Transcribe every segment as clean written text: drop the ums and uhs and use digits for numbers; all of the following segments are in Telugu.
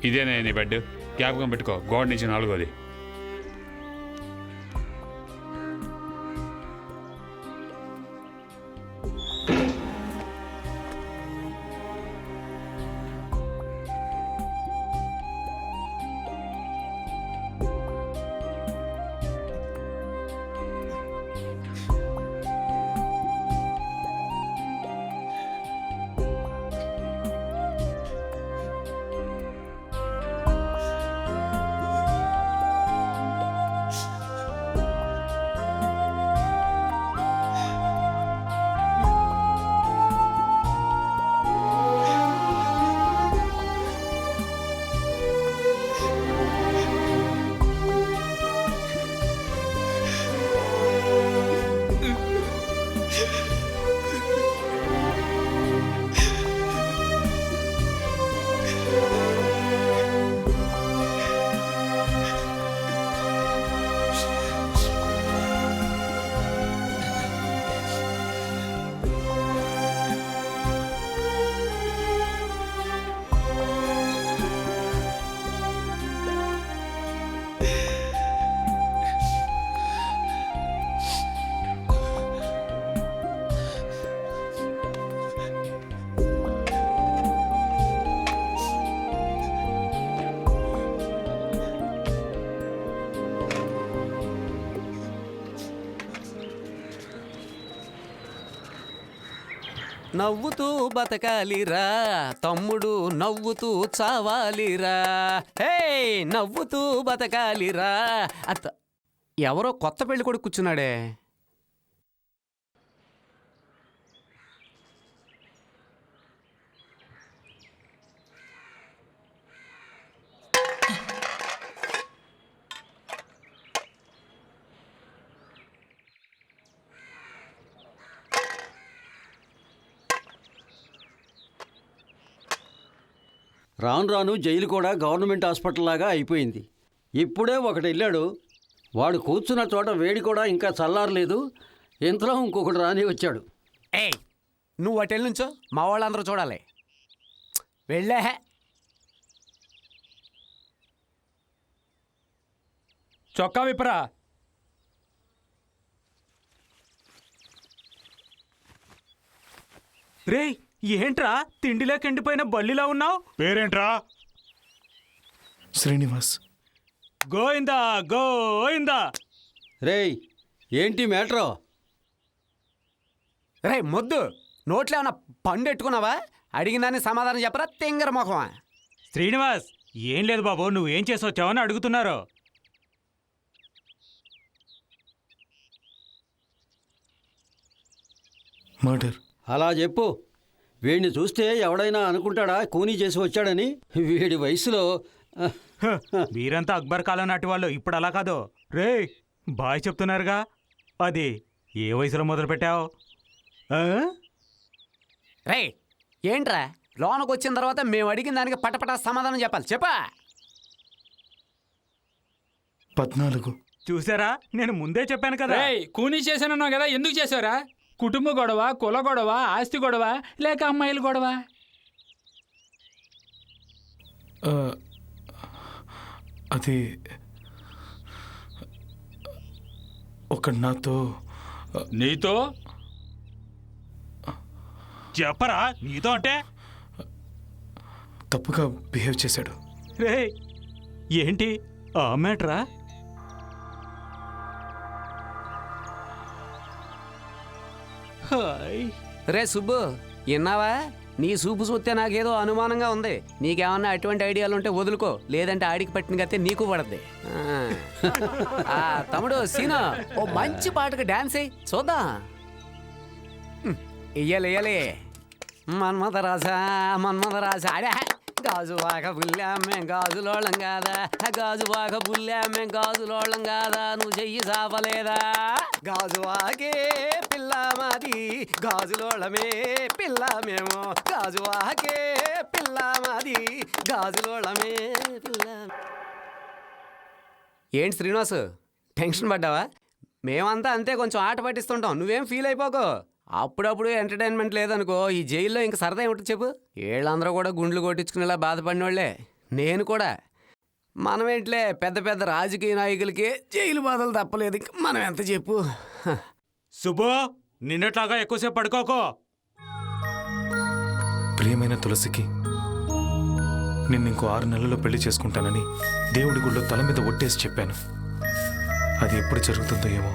ఇదేనే నీ బెడ్, జ్ఞాపకం పెట్టుకో, గోడ నుంచి 4వ. నవ్వుతూ బతకాలిరా తమ్ముడు, నవ్వుతూ చావాలిరా. హే, నవ్వుతూ బతకాలిరా. ఎవరో కొత్త పెళ్లి కొడుకు కూర్చున్నాడే. రాను రాను జైలు కూడా గవర్నమెంట్ హాస్పిటల్ లాగా అయిపోయింది. ఇప్పుడే ఒకటి వెళ్ళాడు, వాడు కూర్చున్న చోట వేడి కూడా ఇంకా చల్లారలేదు. ఇంతలో ఇంకొకటి రాని వచ్చాడు. ఏయ్, నువ్వు అటెల్ నుంచో, మా వాళ్ళందరూ చూడాలి. వెళ్ళే. చొక్కా విప్పరా. రే, ఏంట్రా తిండిలో ఎండిపోయిన బల్లిలా ఉన్నావు? పేరేంట్రా? శ్రీనివాస్. గోయిందా గోయిందా. రేయ్, ఏంటి మ్యాటరో? రే మొద్దు, నోట్లో ఏమన్నా పండు ఎట్టుకున్నావా? అడిగినాన్ని సమాధానం చెప్పరా, తింగర మొహమా. శ్రీనివాస్, ఏం లేదు బాబు, నువ్వేం చేసి వచ్చావని అడుగుతున్నారు. మర్డర్. అలా చెప్పు. వీడిని చూస్తే ఎవడైనా అనుకుంటాడా కూనీ చేసి వచ్చాడని? వీడి వయసులో మీరంతా అక్బర్ కాలం నాటి వాళ్ళు, ఇప్పుడు అలా కాదు. రే, బాయ్ చెప్తున్నారుగా, అది ఏ వయసులో మొదలు పెట్టావు? రే, ఏంట్రా లోనకు వచ్చిన తర్వాత మేము అడిగిన దానికి పటపట సమాధానం చెప్పాలి. చెప్పా. 14. చూసారా, నేను ముందే చెప్పాను కదా. కూనీ చేశానన్నావు కదా, ఎందుకు చేశారా? కుటుంబ గొడవ, కుల గొడవ, ఆస్తి గొడవ, లేక అమ్మాయిల గొడవ? అది ఒక నాతో. నీతో? చెప్పరా, నీతో అంటే? తప్పుగా బిహేవ్ చేశాడు. రే, ఏంటి ఆ మ్యాటరా? రే సుబ్బు, విన్నావా? నీ సూపు చూస్తే నాకేదో అనుమానంగా ఉంది. నీకేమన్నా అటువంటి ఐడియాలు ఉంటే వదులుకో, లేదంటే ఆడికి పట్టిన గతే నీకు పడద్ది. తమ్ముడు సీను, ఓ మంచి పాటకు డాన్స్ అయ్యి చూద్దాం. ఇయ్యాలి. మన్మథరాజా మన్మథరాజా. అడే గాజువాక బుల్లామ్మే గాజులోళం కాదా, గాజువాక బుల్లామ్మే గాజులోళం కాదా, నువ్వు చెయ్యి సాపలేదా? గాజువాకే పిల్ల మాది, గాజులోళమే పిల్ల మేము, గాజువాకే పిల్ల మాది, గాజులోళమే పిల్ల. ఏంటి శ్రీనివాసు, టెన్షన్ పడ్డావా? మేమంతా అంతే, కొంచెం ఆట పట్టిస్తుంటాం, నువ్వేం ఫీల్ అయిపోకో. అప్పుడప్పుడు ఎంటర్టైన్మెంట్ లేదనుకో, ఈ జైల్లో ఇంక సరదా ఏమిటో చెప్పు. వీళ్ళందరూ కూడా గుండ్లు కొట్టించుకునేలా బాధపడిన వాళ్ళే. నేను కూడా. మనమేంట్లే పెద్ద పెద్ద రాజకీయ నాయకులకి జైలు బాధలు తప్పలేదు. ఇంక మనం ఎంత చెప్పు. సుబ్బు, నిన్నట్లాగా ఎక్కువసేపు పడుకోకో. ప్రియమైన తులసికి నిన్ను ఇంకో 6 నెలల్లో పెళ్లి చేసుకుంటానని దేవుడి గుళ్ళో తల మీద ఒట్టేసి చెప్పాను. అది ఎప్పుడు జరుగుతుందో ఏమో.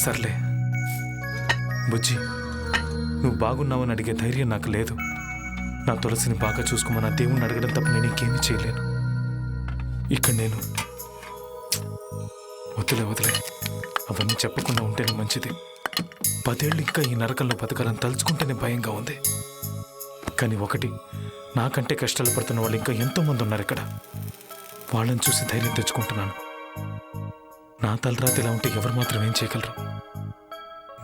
సర్లే బుజ్జి, నువ్వు బాగున్నావని అడిగే ధైర్యం నాకు లేదు. నా తులసిని బాగా చూసుకోమని ఆ దేవుణ్ణి అడగడం తప్ప నేను ఇంకేమీ చేయలేను. ఇక్కడ నేను వదిలే అవన్నీ చెప్పకుండా ఉంటేనే మంచిది. 10 ఏళ్ళు ఇంకా ఈ నరకంలో బతకాలని తలుచుకుంటేనే భయంగా ఉంది. కానీ ఒకటి, నాకంటే కష్టాలు పడుతున్న వాళ్ళు ఇంకా ఎంతోమంది ఉన్నారు ఇక్కడ. వాళ్ళని చూసి ధైర్యం తెచ్చుకుంటున్నాను. నా తలరాత ఇలా ఉంటే ఎవరు మాత్రం ఏం చేయగలరు?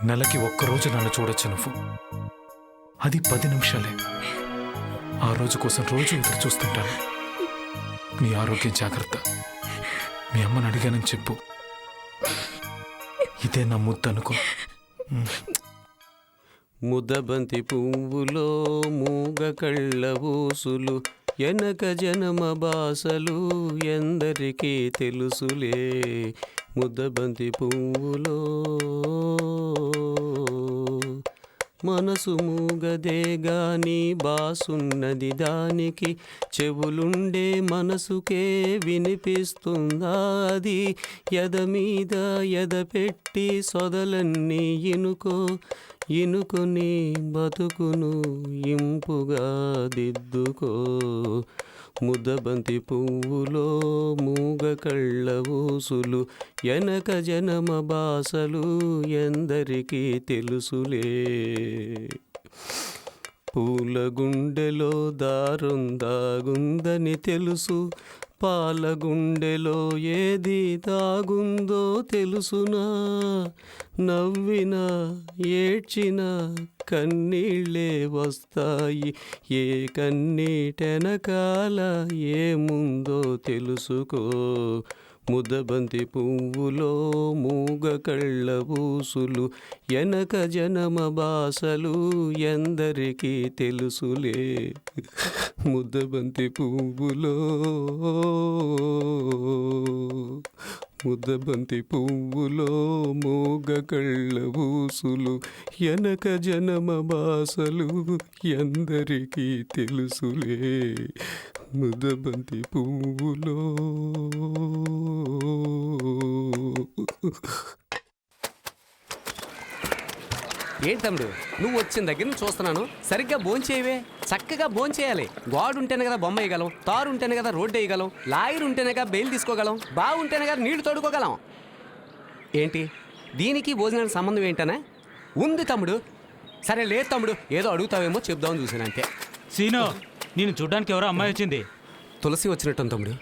నెలకి 1 రోజు నన్ను చూడొచ్చు నువ్వు, అది 10 నిమిషాలే. ఆ రోజు కోసం రోజు ఎదురు చూస్తుంటాను. నీ ఆరోగ్యం జాగ్రత్త. మీ అమ్మని అడిగానని చెప్పు. ఇదే నా ముద్దు అనుకో. ముద్దబంతి పువ్వులో మూగ కళ్ళ ఊసులు, ఎనక జనమ బాసలు ఎందరికీ తెలుసులే. ముద్దబంతి పువ్వులో మనసు మూగదే గాని బాసున్నది దానికి, చెవులుండే మనసుకే వినిపిస్తుందా అది. ఎద మీద ఎద పెట్టి సొదలన్నీ ఇనుకొని బతుకును ఇంపుగా దిద్దుకో. ముద్దబంతి పువ్వులో మూగ కళ్ళ ఊసులు, ఎనక జనమ బాసలు ఎందరికీ తెలుసులే. పూల గుండెలో దారం దాగుందని తెలుసు, పాల గుండెలో ఏది దాగుందో తెలుసునా. నవ్వినా ఏడ్చినా కన్నీళ్ళే వస్తాయి, ఏ కన్నీటెనకాల ఏముందో తెలుసుకో. ముద్దబంతి పువ్వులో మూగ కళ్ళ ఊసులు, ఎనక జనమ బాసలు ఎందరికీ తెలుసులే. ముద్దబంతి పువ్వులో ముద్దబంతి పువ్వులో మూగ కళ్ళ ఊసులు, ఎనక జనమ బాసలు ఎందరికీ తెలుసులే. ముద్దబంతి పువ్వులో. ఏంటి తమ్ముడు, నువ్వు వచ్చిన దగ్గర నుంచి చూస్తున్నాను. సరిగ్గా భోంచేయవే. చక్కగా భోంచేయాలి. గోడు ఉంటేనే కదా బొమ్మ వేయగలం, తారు ఉంటేనే కదా రోడ్డు వేయగలం, లాయర్ ఉంటేనే కదా బెయిల్ తీసుకోగలం, బాగుంటేనే కదా నీళ్లు తోడుకోగలం. ఏంటి దీనికి భోజనానికి సంబంధం ఏంటనే ఉంది తమ్ముడు? సరే లేదు తమ్ముడు, ఏదో అడుగుతావేమో చెప్దామని చూసాను అంతే. సీను, నేను చూడ్డానికి ఎవరో అమ్మాయి వచ్చింది. తులసి వచ్చినట్టు తమ్ముడు.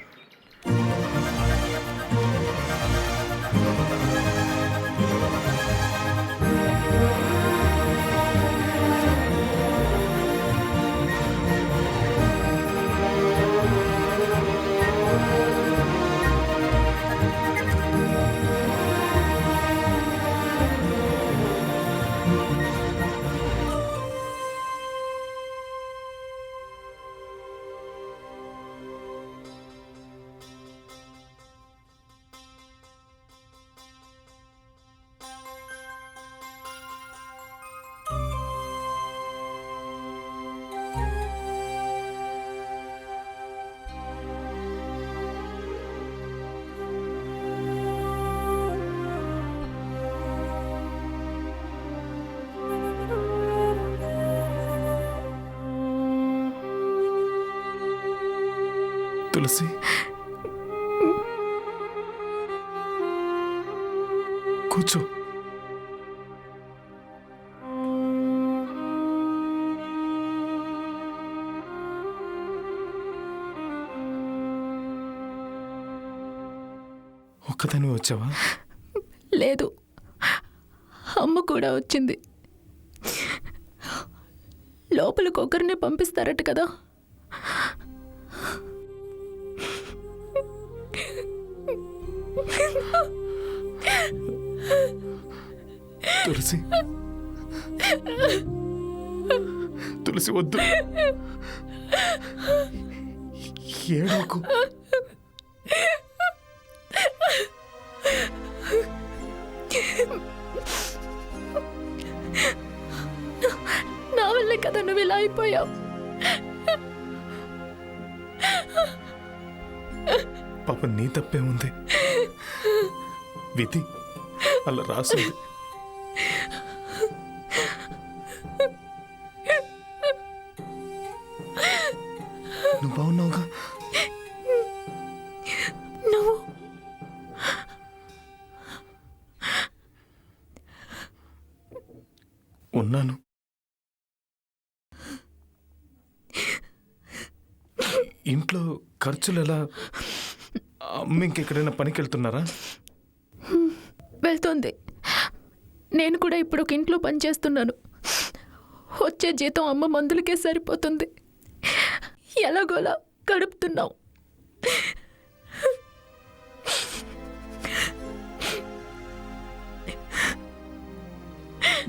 తులసి, కూర్చో. ఒక్కదానివే వచ్చావా? లేదు, అమ్మ కూడా వచ్చింది. లోపలికి ఒకరిని పంపిస్తారట కదా. తులసి, తులసి వద్దు. ఏడోకు. నా వల్లే కదా నువ్వు ఇలా అయిపోయావు. పాప నీ తప్పే ఉంది. విధి అలా రాసింది. నువ్వు బాగున్నావుగా? నువ్వు ఉన్నాను. ఇంట్లో ఖర్చులు ఎలా? అమ్మ ఇంకెక్కడైనా పనికి వెళ్తున్నారా? వెళ్తోంది. నేను కూడా ఇప్పుడు ఒక ఇంట్లో పనిచేస్తున్నాను. వచ్చే జీతం అమ్మ మందులకే సరిపోతుంది. ఎలాగోలా గడుపుతున్నాం.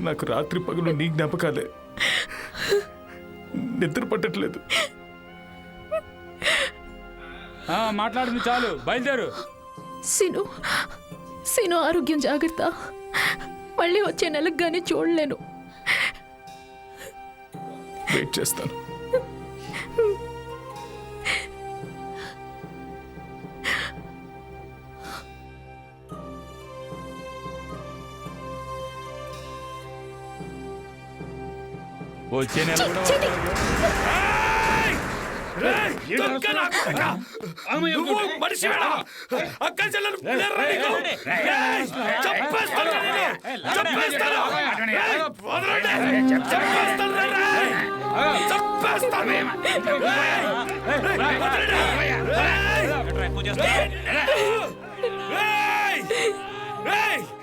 నాకు రాత్రి పగలు నీ జ్ఞాపకాలే. నిద్ర పట్టట్లేదు. మాట్లాడింది చాలు, బయలుదేరు. సీను ఆరోగ్యం జాగ్రత్త. మళ్ళీ వచ్చే నెలకు కానీ చూడలేను. వెయిట్ చేస్తాను. వచ్చే నెల కూడా Hey!